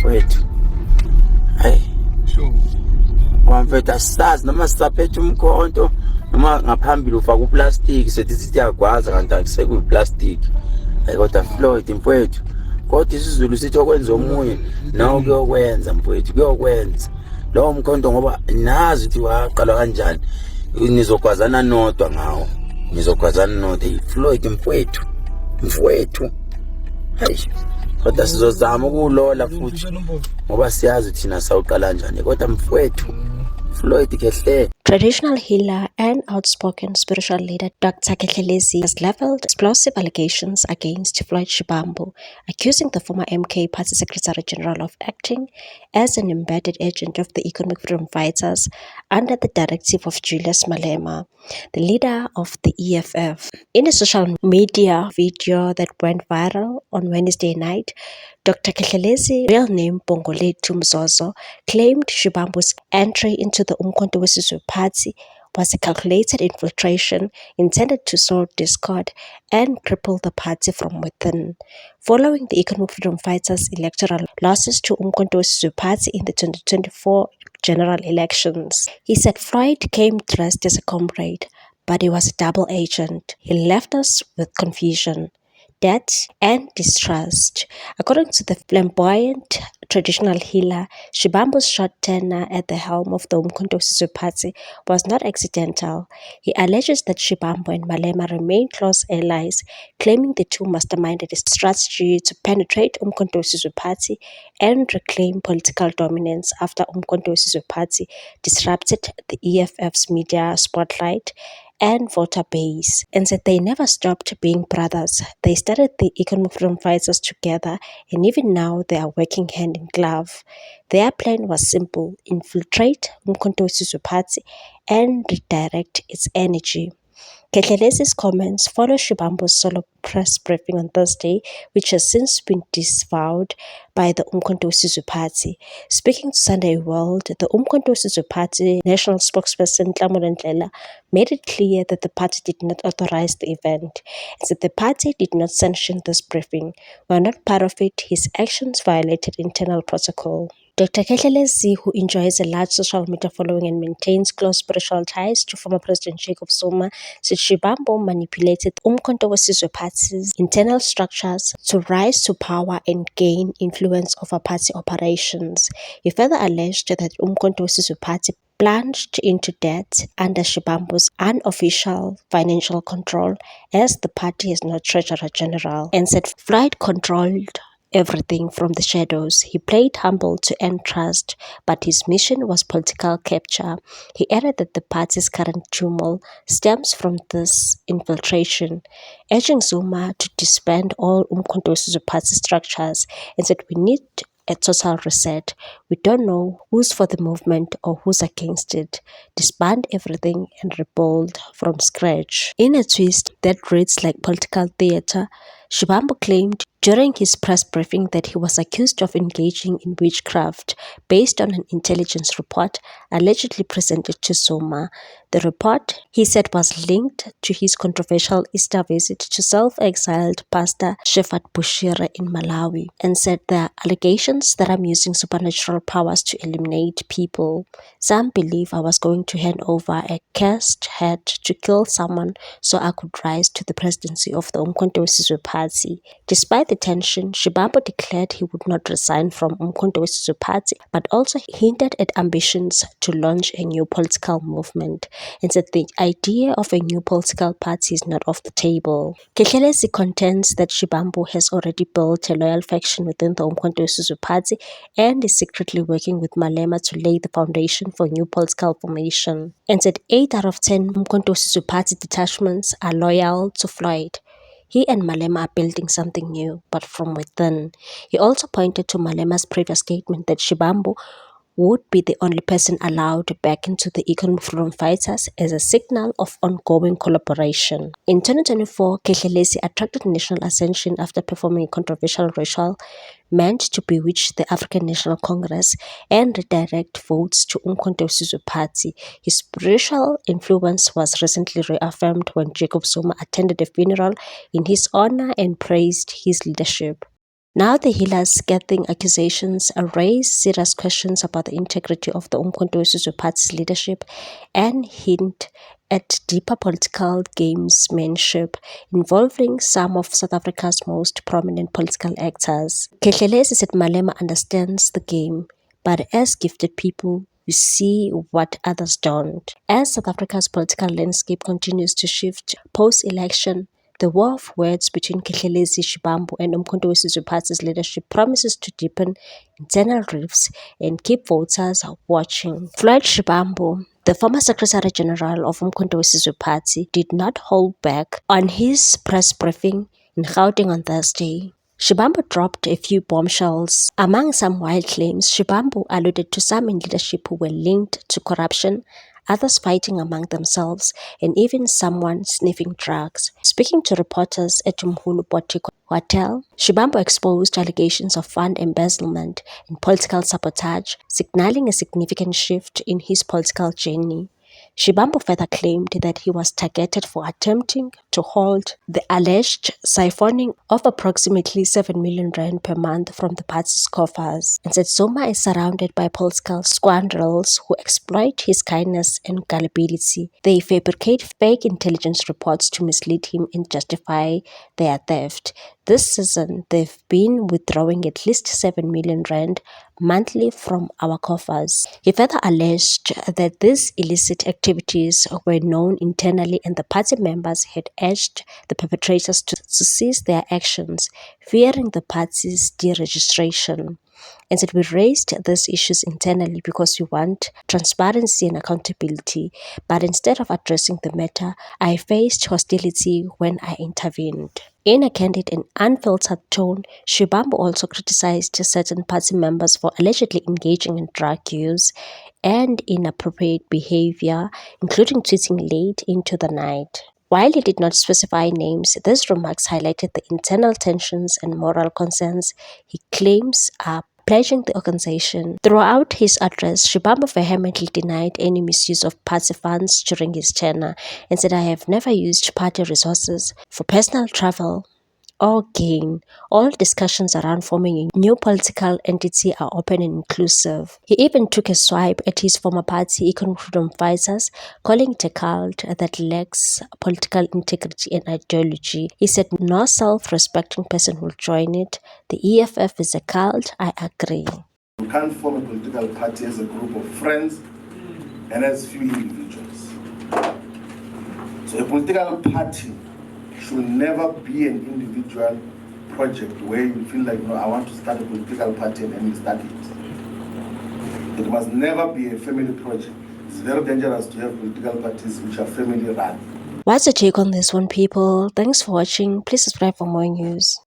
mfowethu. Hayi. Sure. Mfowethu asisazi noma sisaphethe umkhonto noma ngaphambili ufaka uplastic sethi siyagwaza kanti akusekuyi-plastic. Hayi kodwa Floyd mfowethu. Kodwa isiZulu sithi okwenza omunye nawe kuyokwenza mfowethu, kuyokwenza. Lowo mkhonto ngoba nazi ukuthi waqala kanjani. Nizogwazana nodwa ngawo. Nizogwazana nodwa. Floyd mfowethu. Hayi. Kodwa sizozama ukulola futhi ngoba siyazi thina sawuqala kanjani kodwa mfowethu Floyd Kehle. Traditional healer and outspoken spiritual leader Dr. Khethelezi has leveled explosive allegations against Floyd Shivambu, accusing the former MK Party Secretary General of acting as an embedded agent of the economic freedom fighters under the directive of Julius Malema, the leader of the EFF. In a social media video that went viral on Wednesday night, Dr. Khethelezi, real name Bongolethu Mzozo, claimed Shivambu's entry into the Umkhonto weSizwe Party was a calculated infiltration intended to sow discord and cripple the party from within. Following the Economic Freedom Fighters' electoral losses to Umkhonto weSizwe Party in the 2024 general elections, he said Floyd came dressed as a comrade, but he was a double agent. He left us with confusion, debt, and distrust. According to the flamboyant traditional healer, Shivambu's short tenure at the helm of the Umkhonto weSizwe Party was not accidental. He alleges that Shivambu and Malema remain close allies, claiming the two masterminded a strategy to penetrate Umkhonto weSizwe Party and reclaim political dominance after Umkhonto weSizwe Party disrupted the EFF's media spotlight and voter base, and said they never stopped being brothers. They started the Economic Freedom Fighters together, and even now they are working hand in glove. Their plan was simple: infiltrate Umkhonto weSizwe Party and redirect its energy. Khethelesi's comments follow Shivambu's solo press briefing on Thursday, which has since been disavowed by the Umkhonto weSizwe Party. Speaking to Sunday World, the Umkhonto weSizwe Party national spokesperson Tlamola Ndlela made it clear that the party did not authorize the event, and that the party did not sanction this briefing. We are not part of it. His actions violated internal protocol. Dr. Khethelezi, who enjoys a large social media following and maintains close spiritual ties to former President Jacob Zuma, said Shivambu manipulated Umkhonto weSizwe Party's internal structures to rise to power and gain influence over party operations. He further alleged that Umkhonto weSizwe Party plunged into debt under Shivambu's unofficial financial control, as the party has no treasurer general, and said Floyd controlled everything from the shadows. He played humble to earn trust, but his mission was political capture. He added that the party's current turmoil stems from this infiltration, urging Zuma to disband all Umkhonto weSizwe Party structures, and said we need a total reset. We don't know who's for the movement or who's against it. Disband everything and rebuild from scratch. In a twist that reads like political theater, Shivambu claimed during his press briefing that he was accused of engaging in witchcraft based on an intelligence report allegedly presented to Zuma. The report, he said, was linked to his controversial Easter visit to self-exiled pastor Shepherd Bushire in Malawi, and said there are allegations that I'm using supernatural powers to eliminate people. Some believe I was going to hand over a cursed head to kill someone so I could rise to the presidency of the Umkhonto weSizwe Party. Despite the tension, Shivambu declared he would not resign from Umkhonto weSizwe Party, but also hinted at ambitions to launch a new political movement, and said the idea of a new political party is not off the table. Khethelezi contends that Shivambu has already built a loyal faction within the Umkhonto weSizwe Party and is secretly working with Malema to lay the foundation for new political formation, and said 8 out of 10 Umkhonto weSizwe Party detachments are loyal to Floyd. He and Malema are building something new, but from within. He also pointed to Malema's previous statement that Shivambu would be the only person allowed back into the Economic Freedom Fighters as a signal of ongoing collaboration. In 2024, Khethelezi attracted national attention after performing a controversial ritual meant to bewitch the African National Congress and redirect votes to Umkhonto weSizwe Party. His spiritual influence was recently reaffirmed when Jacob Zuma attended a funeral in his honor and praised his leadership. Now the healer's scathing accusations raise serious questions about the integrity of the Umkhonto weSizwe Party's leadership and hint at deeper political gamesmanship involving some of South Africa's most prominent political actors. Khethelezi said Malema understands the game, but as gifted people, we see what others don't. As South Africa's political landscape continues to shift post-election, the war of words between Khethelezi Shivambu and Umkhonto weSizwe Party's leadership promises to deepen internal rifts and keep voters watching. Floyd Shivambu, the former Secretary General of Umkhonto weSizwe Party, did not hold back on his press briefing in Gauteng on Thursday. Shivambu dropped a few bombshells. Among some wild claims, Shivambu alluded to some in leadership who were linked to corruption, others fighting among themselves, and even someone sniffing drugs. Speaking to reporters at Umhulu Boutique Hotel, Shivambu exposed allegations of fund embezzlement and political sabotage, signaling a significant shift in his political journey. Shivambu further claimed that he was targeted for attempting to halt the alleged siphoning of approximately 7 million rand per month from the party's coffers, and said Zuma is surrounded by political scoundrels who exploit his kindness and gullibility. They fabricate fake intelligence reports to mislead him and justify their theft. This season, they've been withdrawing at least 7 million rand monthly from our coffers. He further alleged that these illicit activities were known internally and the party members had urged the perpetrators to cease their actions, fearing the party's deregistration. And said we raised these issues internally because we want transparency and accountability, but instead of addressing the matter, I faced hostility when I intervened. In a candid and unfiltered tone, Shivambu also criticized certain party members for allegedly engaging in drug use and inappropriate behavior, including tweeting late into the night. While he did not specify names, these remarks highlighted the internal tensions and moral concerns he claims are plaguing the organization. Throughout his address, Shivambu vehemently denied any misuse of party funds during his tenure and said, "I have never used party resources for personal travel or gain. All discussions around forming a new political entity are open and inclusive." He even took a swipe at his former party, Economic Freedom Fighters, calling it a cult that lacks political integrity and ideology. He said no self-respecting person will join it. The EFF is a cult. I agree. You can't form a political party as a group of friends and as few individuals. So a political party should never be an individual project where you feel like, no, I want to start a political party and you start it. It must never be a family project. It's very dangerous to have political parties which are family run. What's your take on this one, people? Thanks for watching. Please subscribe for more news.